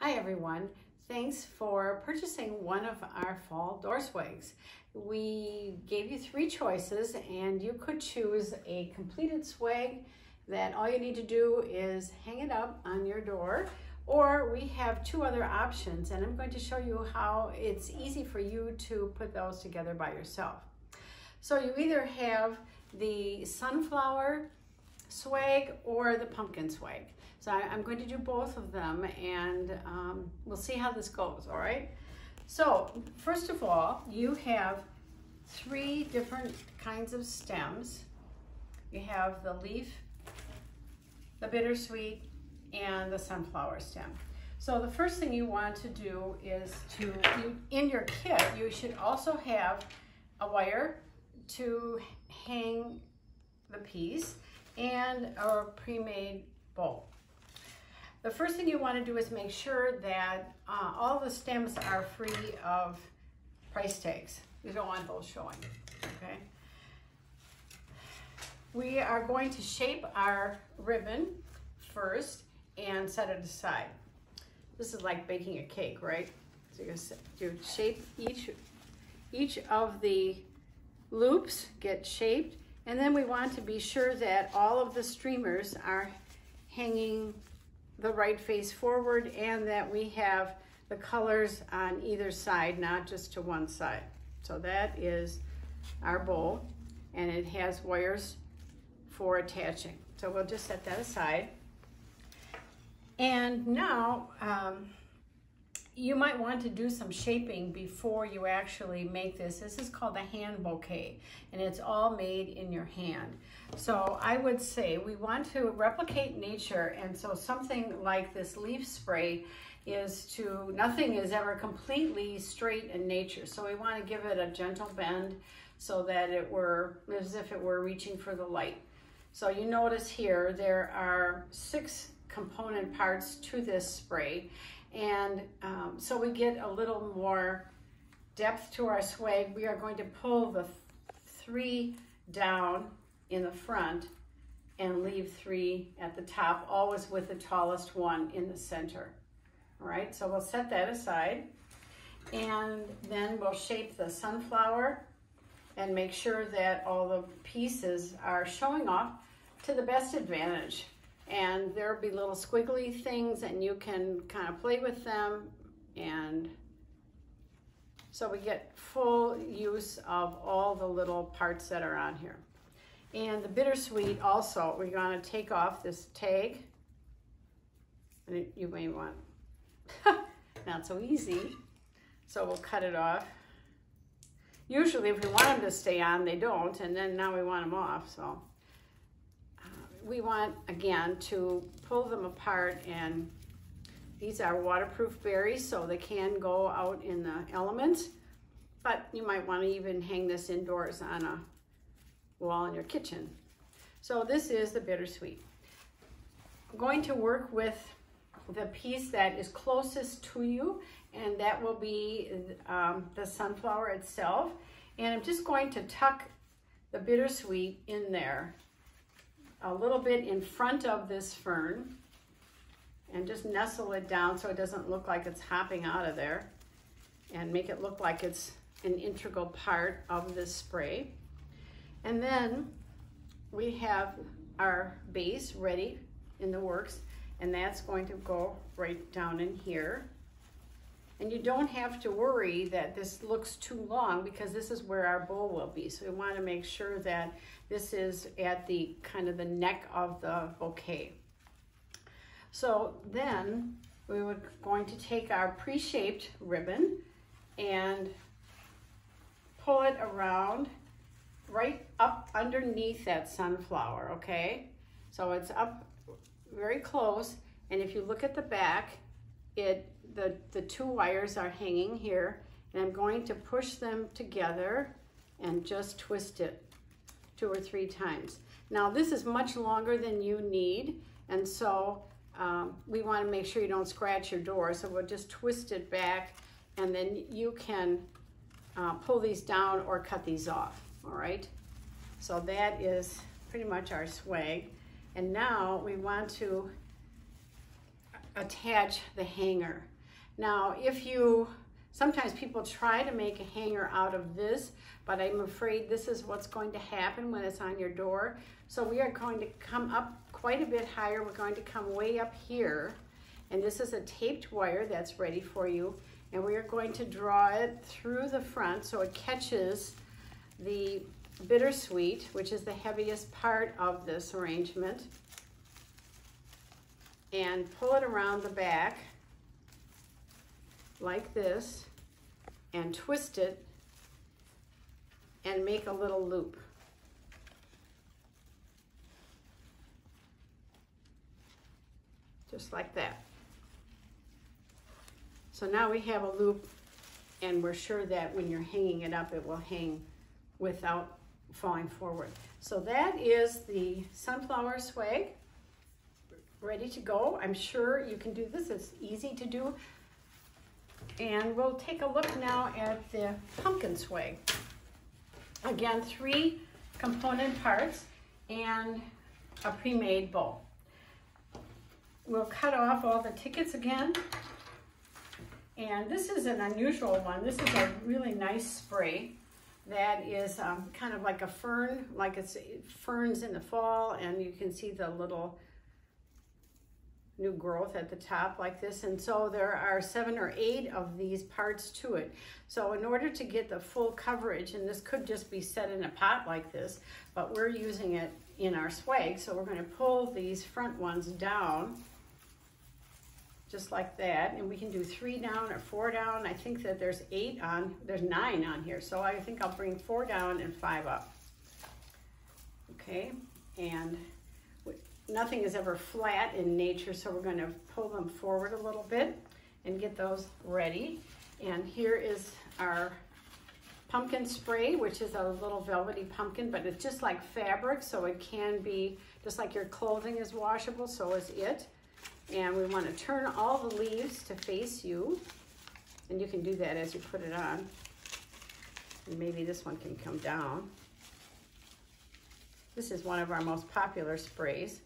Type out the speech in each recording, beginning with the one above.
Hi everyone, thanks for purchasing one of our fall door swags. We gave you 3 choices and you could choose a completed swag that all you need to do is hang it up on your door, or we have 2 other options and I'm going to show you how it's easy for you to put those together by yourself. So you either have the sunflower swag or the pumpkin swag. So I'm going to do both of them and we'll see how this goes, all right? So first of all, you have 3 different kinds of stems. You have the leaf, the bittersweet, and the sunflower stem. So the first thing you want to do is in your kit, you should also have a wire to hang the piece and a pre-made bowl. The first thing you want to do is make sure that all the stems are free of price tags. You don't want those showing, okay? We are going to shape our ribbon first and set it aside. This is like baking a cake, right? So you shape each of the loops, get shaped, and then we want to be sure that all of the streamers are hanging the right face forward and that we have the colors on either side, not just to one side. So that is our bowl and it has wires for attaching. So we'll just set that aside. And now you might want to do some shaping before you actually make this. This is called a hand bouquet and it's all made in your hand. So I would say we want to replicate nature, and so something like this leaf spray nothing is ever completely straight in nature. So we want to give it a gentle bend so that as if it were reaching for the light. So you notice here there are 6 component parts to this spray. And so we get a little more depth to our swag. We are going to pull the 3 down in the front and leave 3 at the top, always with the tallest one in the center. All right, so we'll set that aside. And then we'll shape the sunflower and make sure that all the pieces are showing off to the best advantage. And there'll be little squiggly things and you can kind of play with them, and so we get full use of all the little parts that are on here. And the bittersweet also, we're going to take off this tag, and you may want, not so easy, so we'll cut it off. Usually if we want them to stay on, they don't, and then now we want them off, so. We want, again, to pull them apart, and these are waterproof berries, so they can go out in the elements, but you might want to even hang this indoors on a wall in your kitchen. So this is the bittersweet. I'm going to work with the piece that is closest to you, and that will be the sunflower itself, and I'm just going to tuck the bittersweet in there a little bit in front of this fern and just nestle it down so it doesn't look like it's hopping out of there, and make it look like it's an integral part of this spray. And then we have our base ready in the works, and that's going to go right down in here. And you don't have to worry that this looks too long, because this is where our bowl will be. So we want to make sure that this is at the kind of the neck of the bouquet. So then we were going to take our pre-shaped ribbon and pull it around right up underneath that sunflower, okay? So it's up very close, and if you look at the back, the 2 wires are hanging here, and I'm going to push them together and just twist it 2 or 3 times. Now this is much longer than you need, and so we want to make sure you don't scratch your door, so we'll just twist it back, and then you can pull these down or cut these off, all right? So that is pretty much our swag. And now we want to attach the hanger. Now, sometimes people try to make a hanger out of this, but I'm afraid this is what's going to happen when it's on your door. So we are going to come up quite a bit higher. We're going to come way up here, and this is a taped wire that's ready for you, and we are going to draw it through the front so it catches the bittersweet, which is the heaviest part of this arrangement, and pull it around the back like this and twist it and make a little loop. Just like that. So now we have a loop, and we're sure that when you're hanging it up, it will hang without falling forward. So that is the sunflower swag ready to go. I'm sure you can do this. It's easy to do. And we'll take a look now at the pumpkin swag. Again, 3 component parts and a pre-made bow. We'll cut off all the tickets again. And this is an unusual one. This is a really nice spray that is kind of like a fern, like it's ferns in the fall, and you can see the little new growth at the top like this. And so there are 7 or 8 of these parts to it. So in order to get the full coverage, and this could just be set in a pot like this, but we're using it in our swag, so we're going to pull these front ones down just like that, and we can do 3 down or 4 down. I think that there's 9 on here, so I think I'll bring 4 down and 5 up. Okay, and nothing is ever flat in nature, so we're going to pull them forward a little bit and get those ready. And here is our pumpkin spray, which is a little velvety pumpkin, but it's just like fabric, so it can be just like your clothing is washable, so is it. And we want to turn all the leaves to face you, and you can do that as you put it on. And maybe this one can come down. This is one of our most popular sprays.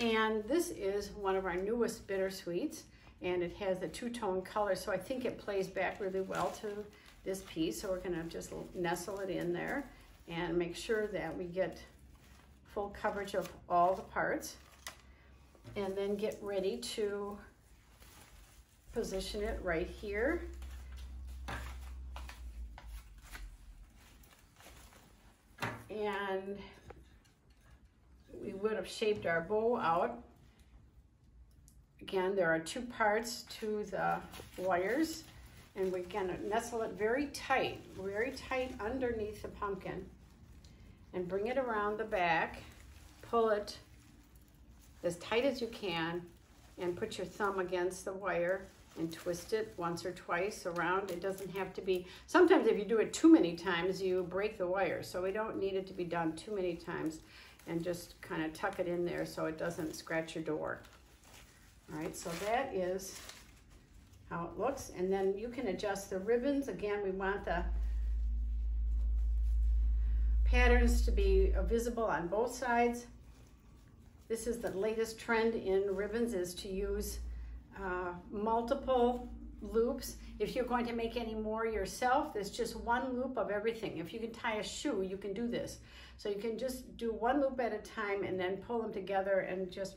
And this is one of our newest bittersweets, and it has a 2-tone color, so I think it plays back really well to this piece. So we're going to just nestle it in there and make sure that we get full coverage of all the parts, and then get ready to position it right here. And we would have shaped our bow out. Again, there are 2 parts to the wires, and we're gonna nestle it very tight underneath the pumpkin, and bring it around the back, pull it as tight as you can, and put your thumb against the wire and twist it once or twice around. It doesn't have to be, sometimes if you do it too many times, you break the wire, so we don't need it to be done too many times. And just kind of tuck it in there so it doesn't scratch your door. All right, so that is how it looks. And then you can adjust the ribbons. Again, we want the patterns to be visible on both sides. This is the latest trend in ribbons, is to use multiple loops. If you're going to make any more yourself, there's just 1 loop of everything. If you can tie a shoe, you can do this. So you can just do 1 loop at a time and then pull them together and just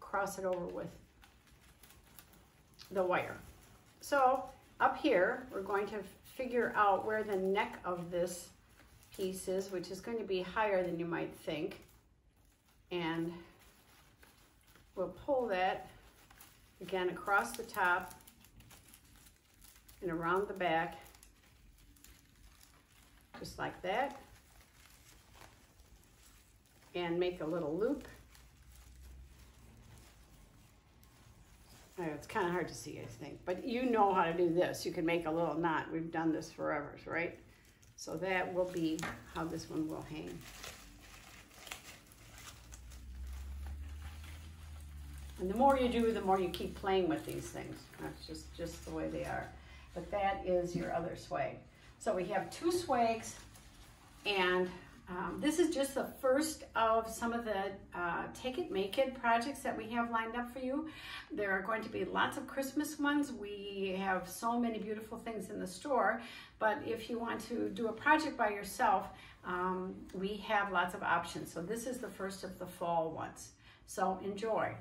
cross it over with the wire. So up here, we're going to figure out where the neck of this piece is, which is going to be higher than you might think. And we'll pull that again across the top and around the back, just like that, and make a little loop. It's kind of hard to see, I think, but you know how to do this. You can make a little knot. We've done this forever, right? So that will be how this one will hang. And the more you do, the more you keep playing with these things. That's just the way they are. But that is your other swag. So we have 2 swags and This is just the first of some of the Take It, Make It projects that we have lined up for you. There are going to be lots of Christmas ones. We have so many beautiful things in the store, but if you want to do a project by yourself, we have lots of options. So this is the first of the fall ones. So enjoy.